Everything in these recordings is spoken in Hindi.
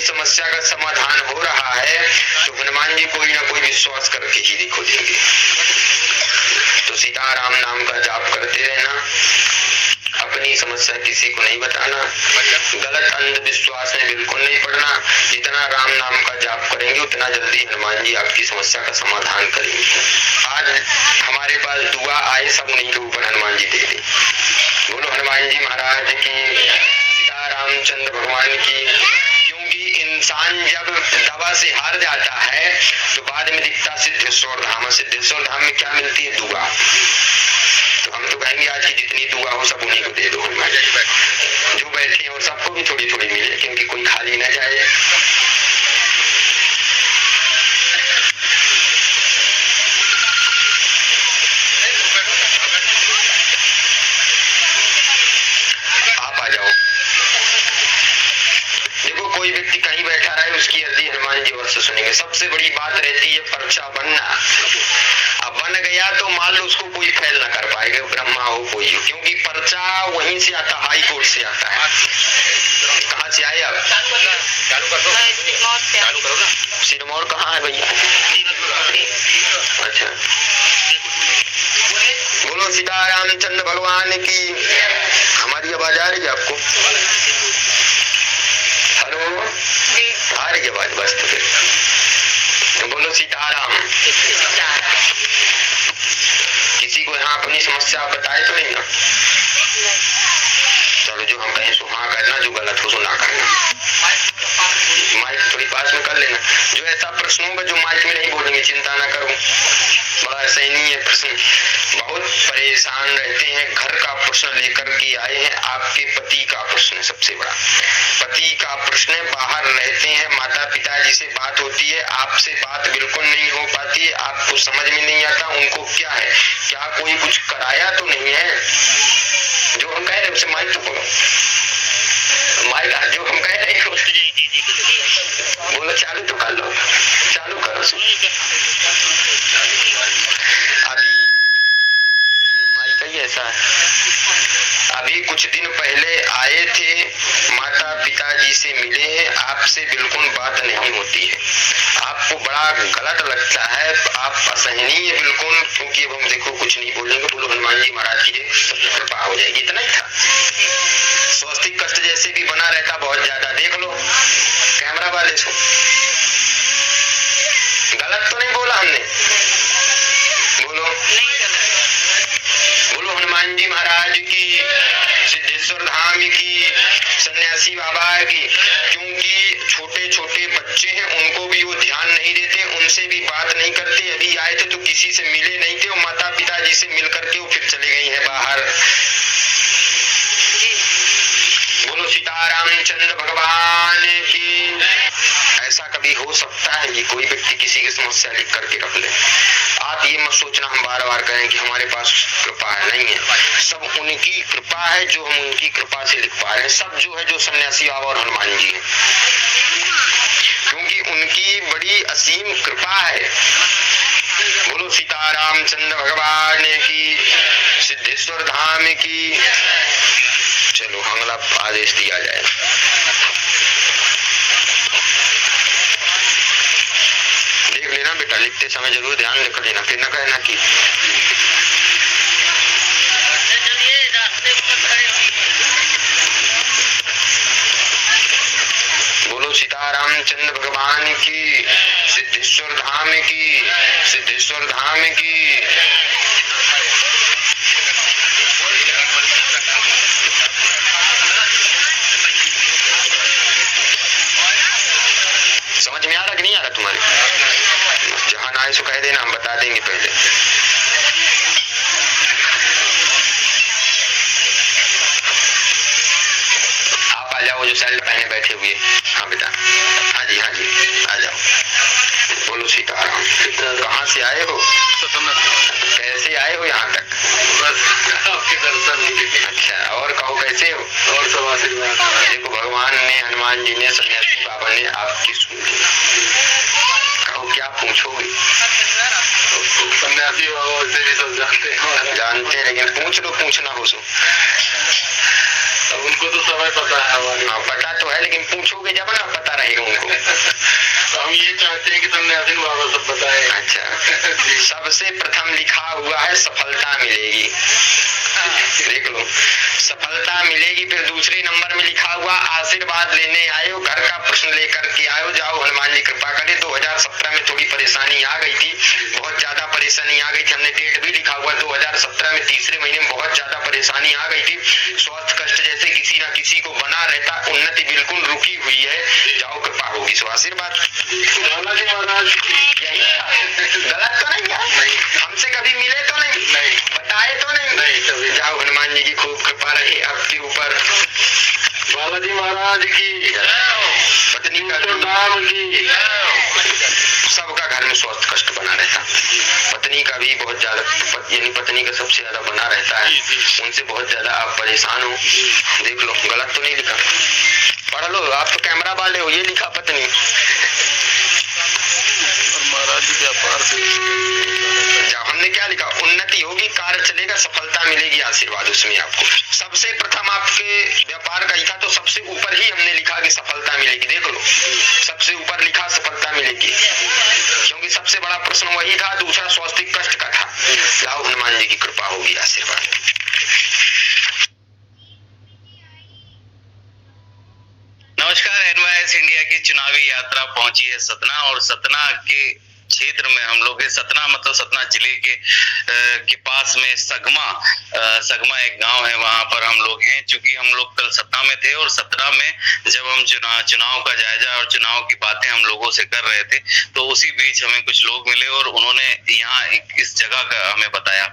समस्या का समाधान हो रहा है तो हनुमान जी कोई ना कोई विश्वास करके ही देखो देंगे। तो सीताराम नाम का जाप करते रहना, अपनी समस्या किसी को नहीं बताना, गलत अंधविश्वास में बिल्कुल नहीं पड़ना। जितना राम नाम का जाप करेंगे उतना जल्दी हनुमान जी आपकी समस्या का समाधान करेंगे। आज हमारे पास दुआ आए सब उन्हीं के ऊपर हनुमान जी दे दे। बोलो हनुमान जी महाराज की, सीता रामचंद्र भगवान की। क्योंकि इंसान जब दवा से हार जाता है तो बाद में दिखता सिद्धेश्वर धाम। सिद्धेश्वर धाम में क्या मिलती है? दुआ। तो हम तो कहेंगे आज की जितनी दुआ हो सब उन्हीं को दे दो हनुमान जी। जो बैठे हो सबको भी थोड़ी थोड़ी मिले, क्योंकि कोई खाली न जाए। आप आ जाओ। देखो कोई व्यक्ति कहीं बैठा रहे उसकी अर्जी हनुमान जी अवश्य सुनेंगे। सबसे बड़ी बात रहती है पर्चा बनना। अब बन गया तो मान लो उसको कोई फैल ना कर पाएगा, ब्रह्मा हो कोई हो, क्योंकि पर्चा वहीं से आता, हाई कोर्ट से आता है। कहाँ से आए आप? चालू कर दो, चालू करो ना। सिरमौर कहाँ है भैया? अच्छा, बोलो सीता रामचंद्र भगवान की। हमारी आवाज आ रही है आपको? हेलो, आ रही है आवाज? बस तो फिर बोलो सीताराम। किसी को यहाँ अपनी समस्या बताए तो नहीं ना? चलो जो हम कहें सो हाँ करना, जो गलत हो सो ना करना। माइक थोड़ी पास में कर लेना। जो ऐसा प्रश्न होगा जो माइक में नहीं बोलेंगे चिंता ना करो, बड़ा ऐसा ही नहीं है प्रश्न। बहुत परेशान रहते हैं, घर का प्रश्न लेकर के आए हैं। आपके पति का प्रश्न है सबसे बड़ा। पति का प्रश्न है, बाहर रहते हैं, माता पिताजी से बात होती है, आपसे बात बिल्कुल नहीं हो पाती है, आपको समझ में नहीं आता उनको क्या है, क्या कोई कुछ कराया तो नहीं है। जो हम कह रहे उसे माइक तो बोलो, माइक जो हम कह रहे बोलो, चालू तो कर लो, चालू करो। अभी माइक ही ऐसा है। अभी कुछ दिन पहले आए थे, माता पिताजी से मिले हैं, आपसे बिल्कुल बात नहीं होती है, आपको बड़ा गलत लगता है, आप असहनीय बिल्कुल, क्योंकि अब हम देखो कुछ नहीं बोलेंगे। बोलो हनुमान जी महाराज की कृपा हो जाएगी। इतना ही था। स्वास्थ्य कष्ट जैसे भी बना रहता बहुत ज्यादा। देख लो कैमरा वाले से, गलत तो नहीं बोला हमने? बोलो बोलो हनुमान जी महाराज की, सिद्धेश्वर धाम की, सन्यासी बाबा की। क्योंकि छोटे छोटे बच्चे हैं, उनको भी वो ध्यान नहीं देते, उनसे भी बात नहीं करते। अभी आए थे तो किसी से मिले नहीं थे, और माता पिताजी से मिल करके वो फिर चले गई हैं बाहर। बोलो सीता रामचंद्र भगवान की। ऐसा कभी हो सकता है कि कोई व्यक्ति किसी की समस्या लिख करके रख ले? आप ये मत सोचना हम बार बार कहें कि हमारे पास कृपा है, नहीं है। सब उनकी कृपा है जो हम उनकी कृपा से लिख पा रहे हैं। सब जो है जो सन्यासी बाबा और हनुमान जी है, क्योंकि उनकी बड़ी असीम कृपा है। बोलो सीता रामचंद्र भगवान की, सिद्धेश्वर धाम की। चलो अगला आदेश दिया जाए। देख लेना बेटा, लिखते समय जरूर ध्यान रख लेना, फिर न कहना कि बोलो सीता रामचंद्र भगवान की, सिद्धेश्वर धाम की, सिद्धेश्वर धाम की। समझ में आ रहा कि नहीं आ रहा तुम्हारे? जहां ना आए सो कह देना, हम बता देंगे पहले। आप आ जाओ, जो शर्ट पहने बैठे हुए। हाँ बेटा, हाँ जी आ जाओ। बोलो सीताराम। कहाँ से आए हो? कैसे आए हो यहाँ तक? बस आपके दर्शन। अच्छा, और कहो कैसे हो? और सब आशीर्वाद। देखो भगवान ने, हनुमान जी ने, सन्यासी बाबा ने आपकी सुन ली। कहो क्या पूछोगे? सन्यासी बाबा से भी सब जानते हैं, लेकिन पूछ लो, पूछना हो सो। उनको तो समय पता है हमारे। हाँ पता तो है, लेकिन पूछोगे जब ना, पता रहेगा उनको। तो हम ये चाहते हैं कि सन्यासी बाबा सब बताए। अच्छा, सबसे प्रथम लिखा हुआ है सफलता मिलेगी। देख लो, सफलता मिलेगी। फिर दूसरे नंबर में लिखा हुआ आशीर्वाद लेने आए हो, घर का प्रश्न लेकर के आए हो, जाओ हनुमान जी कृपा करे। 2017 में थोड़ी परेशानी आ गई थी, बहुत ज्यादा परेशानी आ गई थी। हमने डेट भी लिखा हुआ 2017 में तीसरे महीने में बहुत ज्यादा परेशानी आ गई थी। स्वास्थ्य कष्ट जैसे किसी न किसी को बना रहता, उन्नति बिल्कुल रुकी हुई है। जाओ कृपा होगी, सो आशीर्वाद। महाराज यही गलत तो नहीं है? हमसे कभी मिले तो नहीं, बताए तो नहीं। जाओ, हनुमान जी की खूब कृपा रहे आपके ऊपर। बालाजी महाराज की, पत्नी का नाम की, सबका घर में स्वास्थ्य कष्ट बना रहता। पत्नी का भी बहुत ज्यादा, यानी पत्नी का सबसे ज्यादा बना रहता है। उनसे बहुत ज्यादा आप परेशान हो। देख लो, गलत तो नहीं लिखा, पढ़ लो। आप तो कैमरा वाले हो, ये लिखा पत्नी। महाराज व्यापार जाओ, हमने क्या लिखा? उन्नति होगी, कार्य चलेगा, सफलता मिलेगी, आशीर्वाद उसमें आपको। सबसे प्रथम आपके व्यापार का लिखा, तो सबसे ऊपर ही हमने लिखा कि सफलता मिलेगी। देख लो, सबसे ऊपर लिखा सफलता मिलेगी, क्योंकि सबसे बड़ा प्रश्न वही था। दूसरा स्वास्थ्य कष्ट का था। लाओ, हनुमान जी की कृपा होगी, आशीर्वाद। नमस्कार, एनवाईएस इंडिया की चुनावी यात्रा पहुंची है सतना, और सतना के क्षेत्र में हम लोग, सतना मतलब सतना जिले के पास में सगमा एक गांव है, वहां पर हम लोग हैं। चूंकि हम लोग कल सतना में थे, और सतना में जब हम चुनाव का जायजा और चुनाव की बातें हम लोगों से कर रहे थे, तो उसी बीच हमें कुछ लोग मिले और उन्होंने यहाँ इस जगह का हमें बताया।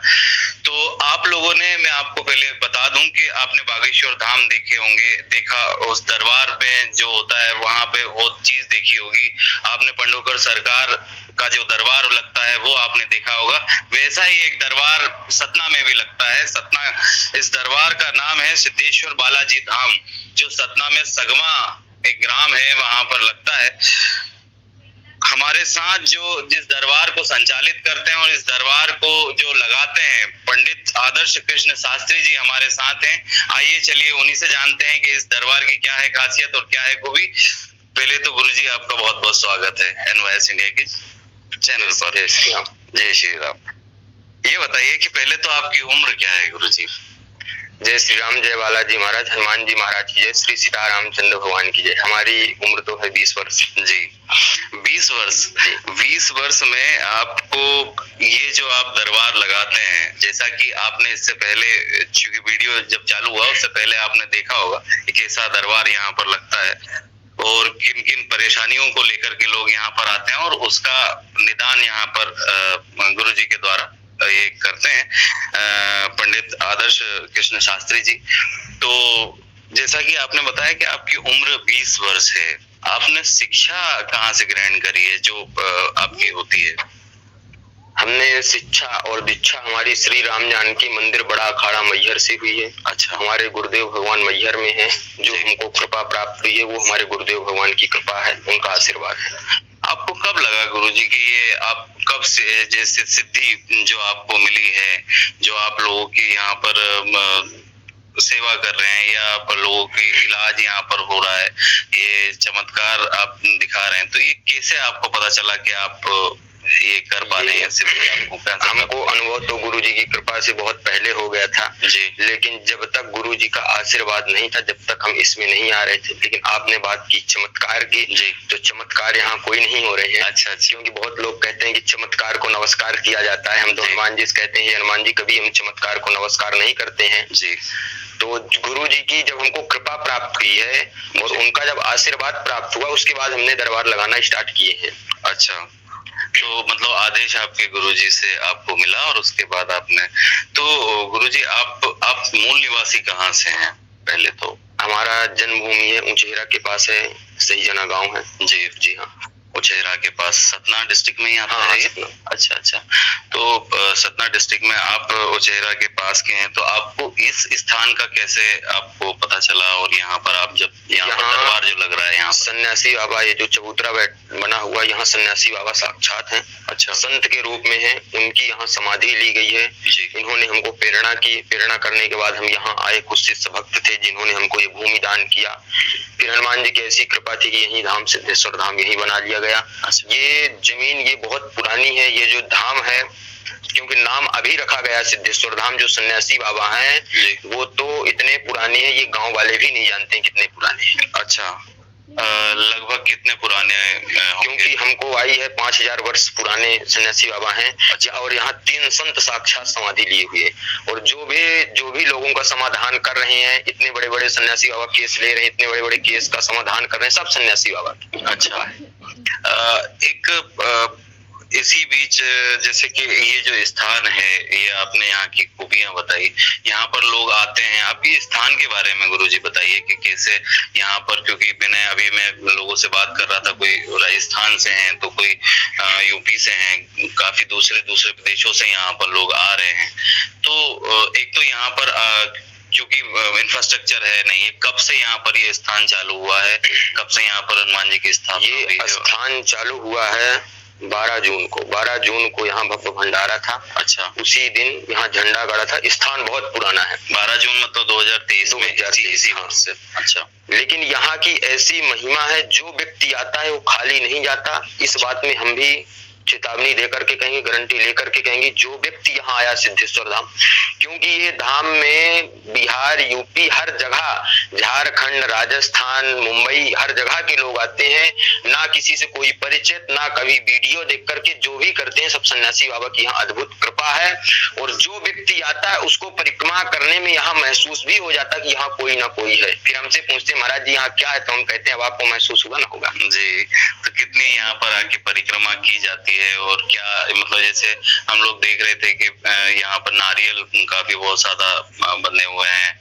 तो आप लोगों ने, मैं आपको पहले बता दूं कि आपने बागेश्वर धाम देखे होंगे, देखा, उस दरबार में जो होता है वहां पे वो चीज देखी होगी आपने। पंडोकर सरकार का जो दरबार लगता है वो आपने देखा होगा। वैसा ही एक दरबार सतना में भी लगता है। सतना, इस दरबार का नाम है सिद्धेश्वर बालाजी धाम, जो सतना में सगमा एक ग्राम है, वहां पर लगता है। हमारे साथ जो जिस दरबार को संचालित करते हैं और इस दरबार को जो लगाते हैं, पंडित आदर्श कृष्ण शास्त्री जी हमारे साथ हैं। आइए चलिए उन्हीं से जानते हैं कि इस दरबार की क्या है खासियत और क्या है खूबी। पहले तो गुरुजी आपका बहुत बहुत स्वागत है एनवाईएस इंडिया के चैनल पर। जय श्री राम। ये बताइए कि पहले तो आपकी उम्र क्या है गुरुजी? जय श्री राम, जय बालाजी महाराज, हनुमान जी महाराज की जय, श्री सीतारामचंद्र भगवान की जय। हमारी उम्र तो है 20 वर्ष। जी, 20 वर्ष। 20 वर्ष में आपको ये जो आप दरबार लगाते हैं, जैसा कि आपने इससे पहले, चूंकि वीडियो जब चालू हुआ उससे पहले आपने देखा होगा कि कैसा दरबार यहाँ पर लगता है और किन किन परेशानियों को लेकर के लोग यहाँ पर आते हैं, और उसका निदान यहाँ पर गुरुजी के द्वारा ये करते हैं पंडित आदर्श कृष्ण शास्त्री जी। तो जैसा कि आपने बताया कि आपकी उम्र 20 वर्ष है, आपने शिक्षा कहाँ से ग्रहण करी है जो आपकी होती है? हमने शिक्षा और दीक्षा हमारी श्री राम जानकी मंदिर बड़ा अखाड़ा मैहर से हुई है। अच्छा। हमारे गुरुदेव भगवान मैहर में हैं, जो हमको कृपा प्राप्त हुई है वो हमारे गुरुदेव भगवान की कृपा है, उनका आशीर्वाद है। आपको कब लगा गुरुजी कि ये आप कब से जैसे सिद्धि जो आपको मिली है, जो आप लोगों की यहाँ पर सेवा कर रहे हैं या आप लोगों की इलाज यहाँ पर हो रहा है, ये चमत्कार आप दिखा रहे हैं, तो ये कैसे आपको पता चला कि आप ये कर पा रहे हैं? हमको अनुभव तो गुरुजी की कृपा से बहुत पहले हो गया था जी, लेकिन जब तक गुरुजी का आशीर्वाद नहीं था, जब तक हम इसमें नहीं आ रहे थे। लेकिन आपने बात की चमत्कार की जी, तो चमत्कार यहाँ कोई नहीं हो रहे हैं। अच्छा, क्योंकि बहुत लोग कहते हैं कि चमत्कार को नमस्कार किया जाता है। हम तो हनुमान जी से कहते हैं हनुमान जी, कभी हम चमत्कार को नमस्कार नहीं करते हैं जी। तो गुरु जी की जब हमको कृपा प्राप्त हुई है और उनका जब आशीर्वाद प्राप्त हुआ, उसके बाद हमने दरबार लगाना स्टार्ट किए हैं। अच्छा, तो मतलब आदेश आपके गुरुजी से आपको मिला और उसके बाद आपने, तो गुरुजी आप मूल निवासी कहाँ से हैं? पहले तो हमारा जन्मभूमि है उचेहरा के पास है, सही जना गांव है। जी जी हाँ, उचेहरा के पास सतना डिस्ट्रिक्ट में ही आता हाँ, है ये? सतना। अच्छा अच्छा। तो सतना डिस्ट्रिक्ट में आप उचेहरा के पास के हैं, तो आपको इस स्थान का कैसे आपको पता चला, और यहाँ पर आप जब यहाँ पर दरबार जो लग रहा है यहाँ सन्यासी बाबा, ये जो चबूतरा बना हुआ, यहाँ सन्यासी बाबा साक्षात हैं। अच्छा, संत के रूप में हैं, उनकी यहाँ समाधि ली गई है। जी इन्होंने हमको प्रेरणा की, प्रेरणा करने के बाद हम यहाँ आए। कुछ शिष्य भक्त थे जिन्होंने हमको ये भूमि दान किया। फिर हनुमान जी की ऐसी कृपा थी कि यही धाम सिद्धेश्वर धाम यही बना लिया गया। ये जमीन ये बहुत पुरानी है, ये जो धाम है, क्योंकि नाम अभी रखा गया सिद्धेश्वर धाम। जो सन्यासी बाबा हैं वो तो इतने पुराने हैं, ये गांव वाले भी नहीं जानते कितने पुराने हैं। अच्छा, लगभग कितने पुराने क्योंकि हमको आई है 5000 वर्ष पुराने सन्यासी बाबा हैं। अच्छा। और यहाँ 3 संत साक्षात समाधि लिए हुए, और जो भी लोगों का समाधान कर रहे हैं, इतने बड़े बड़े सन्यासी बाबा केस ले रहे हैं, इतने बड़े बड़े केस का समाधान कर रहे हैं, सब सन्यासी बाबा। अच्छा, एक इसी बीच जैसे कि ये जो स्थान है, ये आपने यहाँ की खूबियां बताई, यहाँ पर लोग आते हैं। आप ये स्थान के बारे में गुरुजी बताइए कि कैसे यहाँ पर, क्योंकि मैं लोगों से बात कर रहा था, कोई राजस्थान से हैं, तो कोई यूपी से हैं, काफी दूसरे प्रदेशों से यहाँ पर लोग आ रहे हैं। तो एक तो यहाँ पर क्योंकि इंफ्रास्ट्रक्चर है नहीं है, कब से यहाँ पर ये स्थान चालू हुआ है, कब से यहाँ पर हनुमान जी की स्थापना हुई है? ये स्थान चालू हुआ है 12 जून को यहाँ भव्य भंडारा था। अच्छा, उसी दिन यहाँ झंडा गड़ा था। स्थान बहुत पुराना है। 12 जून मतलब 2023 में, इसी वर्ष से। अच्छा, लेकिन यहाँ की ऐसी महिमा है, जो व्यक्ति आता है वो खाली नहीं जाता। इस बात में हम भी चेतावनी देकर के कहेंगे, गारंटी लेकर के कहेंगे, जो व्यक्ति यहाँ आया सिद्धेश्वर धाम, क्योंकि ये धाम में बिहार, यूपी, हर जगह, झारखंड, राजस्थान, मुंबई, हर जगह के लोग आते हैं। ना किसी से कोई परिचित, ना कभी वीडियो देख करके, जो भी करते हैं सब सन्यासी बाबा की यहाँ अद्भुत कृपा है। और जो व्यक्ति आता है उसको परिक्रमा करने में यहाँ महसूस भी हो जाता है कि यहाँ कोई ना कोई है। फिर हमसे पूछते महाराज जी यहाँ क्या है, तो हम कहते हैं अब आपको महसूस हुआ ना होगा जी। तो कितनी यहाँ पर आके परिक्रमा की जाती है, और क्या मतलब जैसे हम लोग देख रहे थे कि यहाँ पर नारियल काफी बहुत ज्यादा बने हुए हैं,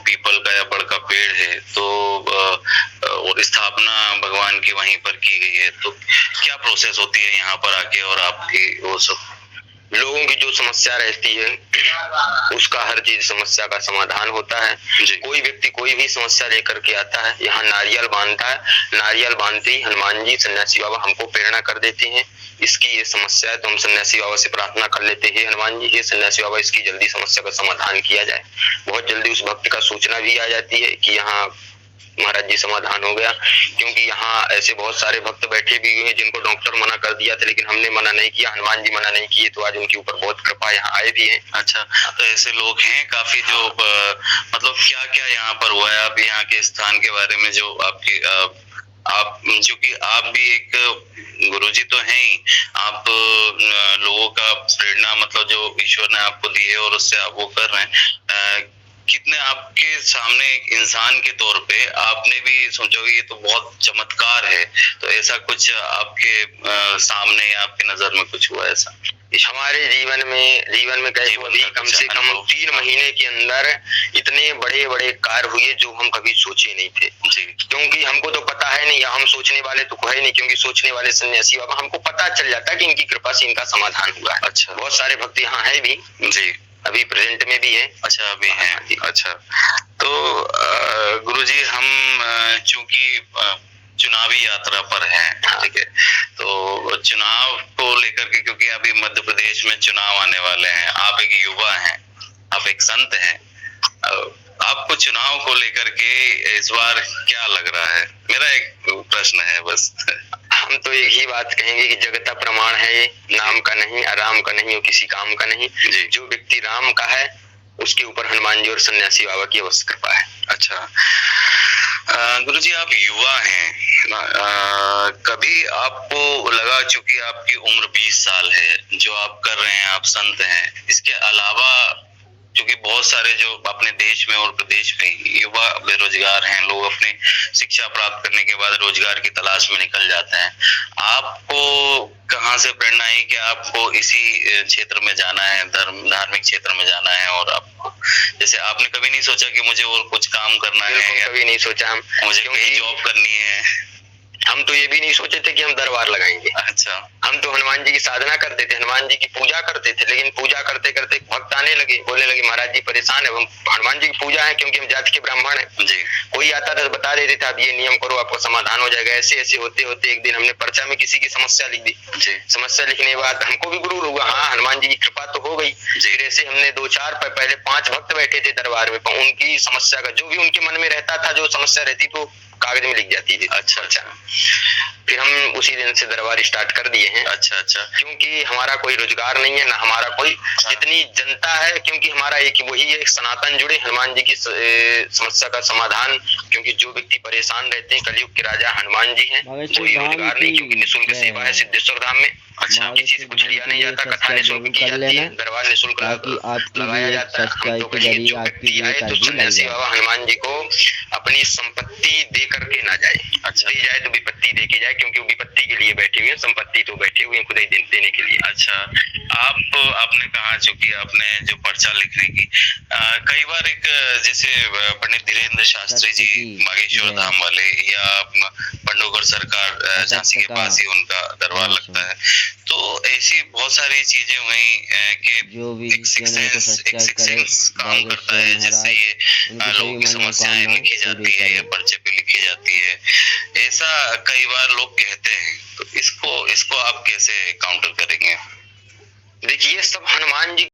पीपल का या बड़ का पेड़ है, तो और स्थापना भगवान की वहीं पर की गई है। तो क्या प्रोसेस होती है यहाँ पर आके, और आपकी वो सब लोगों की जो समस्या रहती है उसका हर चीज समस्या का समाधान होता है। कोई व्यक्ति कोई भी समस्या लेकर के आता है, यहाँ नारियल बांधता है। नारियल बांधते ही हनुमान जी सन्यासी बाबा हमको प्रेरणा कर देते हैं, इसकी ये समस्या है, तो हम सन्यासी बाबा से प्रार्थना कर लेते हैं, हनुमान जी, ये सन्यासी बाबा इसकी जल्दी समस्या का समाधान किया जाए। बहुत जल्दी उस भक्त का सूचना भी आ जाती है कि यहाँ महाराज जी समाधान हो गया। क्योंकि यहाँ ऐसे बहुत सारे भक्त बैठे भी हुए हैं जिनको डॉक्टर मना कर दिया था, लेकिन हमने मना नहीं किया, हनुमान जी मना नहीं किए, तो आज उनके ऊपर बहुत कृपा, यहाँ आए भी हैं। अच्छा, तो ऐसे लोग हैं काफी जो मतलब क्या क्या यहाँ पर हुआ है? आप यहाँ के स्थान के बारे में जो आपकी आप चूंकि आप भी एक गुरुजी तो हैं ही, आप लोगों का प्रेरणा मतलब जो ईश्वर ने आपको दी है और उससे आप वो कर रहे हैं, कितने आपके सामने एक इंसान के तौर पे आपने भी सोचोगे ये तो बहुत चमत्कार है, तो ऐसा कुछ आपके सामने या आपकी नजर में कुछ हुआ ऐसा? हमारे जीवन में कम से कम 3 महीने के अंदर इतने बड़े बड़े कार्य हुए जो हम कभी सोचे नहीं थे जी। क्योंकि हमको तो पता है नहीं, हम सोचने वाले तो है नहीं, क्योंकि सोचने वाले सन्यासी बाबा, हमको पता चल जाता है कि इनकी कृपा से इनका समाधान हुआ है। अच्छा, बहुत सारे भक्त यहाँ है भी जी, अभी प्रेजेंट में भी है। अच्छा, अभी हैं। अच्छा, तो गुरुजी हम चूंकि चुनावी यात्रा पर हैं, ठीक है, तो चुनाव को लेकर के, क्योंकि अभी मध्य प्रदेश में चुनाव आने वाले हैं, आप एक युवा हैं, आप एक संत हैं, आपको चुनाव को लेकर के इस बार क्या लग रहा है? मेरा एक प्रश्न है बस। हम तो एक ही बात कहेंगे कि जगता प्रमाण है, नाम का नहीं, आराम का नहीं और किसी काम का नहीं। जो व्यक्ति राम का है उसके ऊपर हनुमान जी और सन्यासी बाबा की अवश्य कृपा है। अच्छा, गुरुजी आप युवा हैं, कभी आपको लगा, चूंकि आपकी उम्र 20 साल है, जो आप कर रहे हैं, आप संत हैं, इसके अलावा क्योंकि बहुत सारे जो अपने देश में और प्रदेश में युवा बेरोजगार हैं, लोग अपने शिक्षा प्राप्त करने के बाद रोजगार की तलाश में निकल जाते हैं। आपको कहाँ से प्रेरणा आई कि आपको इसी क्षेत्र में जाना है, धार्मिक क्षेत्र में जाना है? और आपको जैसे आपने कभी नहीं सोचा कि मुझे और कुछ काम करना है, या कभी नहीं सोचा हम, मुझे कहीं जॉब करनी है? हम तो ये भी नहीं सोचे थे कि हम दरबार लगाएंगे। अच्छा। हम तो हनुमान जी की साधना करते थे, हनुमान जी की पूजा करते थे, लेकिन पूजा करते करते भक्त आने लगे, बोलने लगे महाराज जी परेशान है, हम हनुमान जी की पूजा है क्योंकि हम जाति के ब्राह्मण हैं जी। कोई आता था तो बता देते थे आप ये नियम करो आपको समाधान हो जाएगा। ऐसे ऐसे होते होते एक दिन हमने पर्चा में किसी की समस्या लिख दी जी। समस्या लिखने के बाद हमको भी गुरूर हुआ, हाँ हनुमान जी की कृपा तो हो गई। फिर ऐसे हमने 2-4 पहले 5 भक्त बैठे थे दरबार में, उनकी समस्या का जो भी उनके मन में रहता था, जो समस्या रहती तो कागज में लिख जाती थी। अच्छा अच्छा। फिर हम उसी दिन से दरबार स्टार्ट कर दिए हैं। अच्छा अच्छा। क्योंकि हमारा कोई रोजगार नहीं है, ना हमारा कोई, जितनी जनता है, क्योंकि हमारा एक वही है, एक सनातन जुड़े हनुमान जी की समस्या का समाधान। क्योंकि जो व्यक्ति परेशान रहते हैं, कलयुग के राजा हनुमान जी हैं, कोई रोजगार नहीं, क्योंकि निःशुल्क सेवा है सिद्धेश्वर धाम में। अच्छा। किसी से कुछ लिया नहीं जाता, कथा निःशुल्क की जाती है, दरबार निःशुल्क लगाया जाता है। हम तो कहेंगे जो व्यक्ति आए तो सन्यासी बाबा हनुमान जी को अपनी संपत्ति दे करके ना जाए। अच्छा। दे जाए तो विपत्ति दे के जाए, क्योंकि वो विपत्ति के लिए बैठे हुए हैं, संपत्ति तो बैठे हुए हैं खुद ही देने के लिए। अच्छा। आपने कहा चूंकि आपने जो पर्चा लिखने की कई बार एक जैसे पंडित धीरेन्द्र शास्त्री जी बागेश्वर धाम वाले, या पंडोगर सरकार झांसी के पास ही उनका दरबार लगता है, तो ऐसी बहुत सारी चीजें हुई कि एक सिक्स सेंस काम करता है, जिससे ये लोगों की समस्याएं लिखी जाती है या पर्चे पे लिखी जाती है, ऐसा कई बार लोग कहते हैं। तो इसको आप कैसे काउंटर करेंगे? देखिए सब हनुमान जी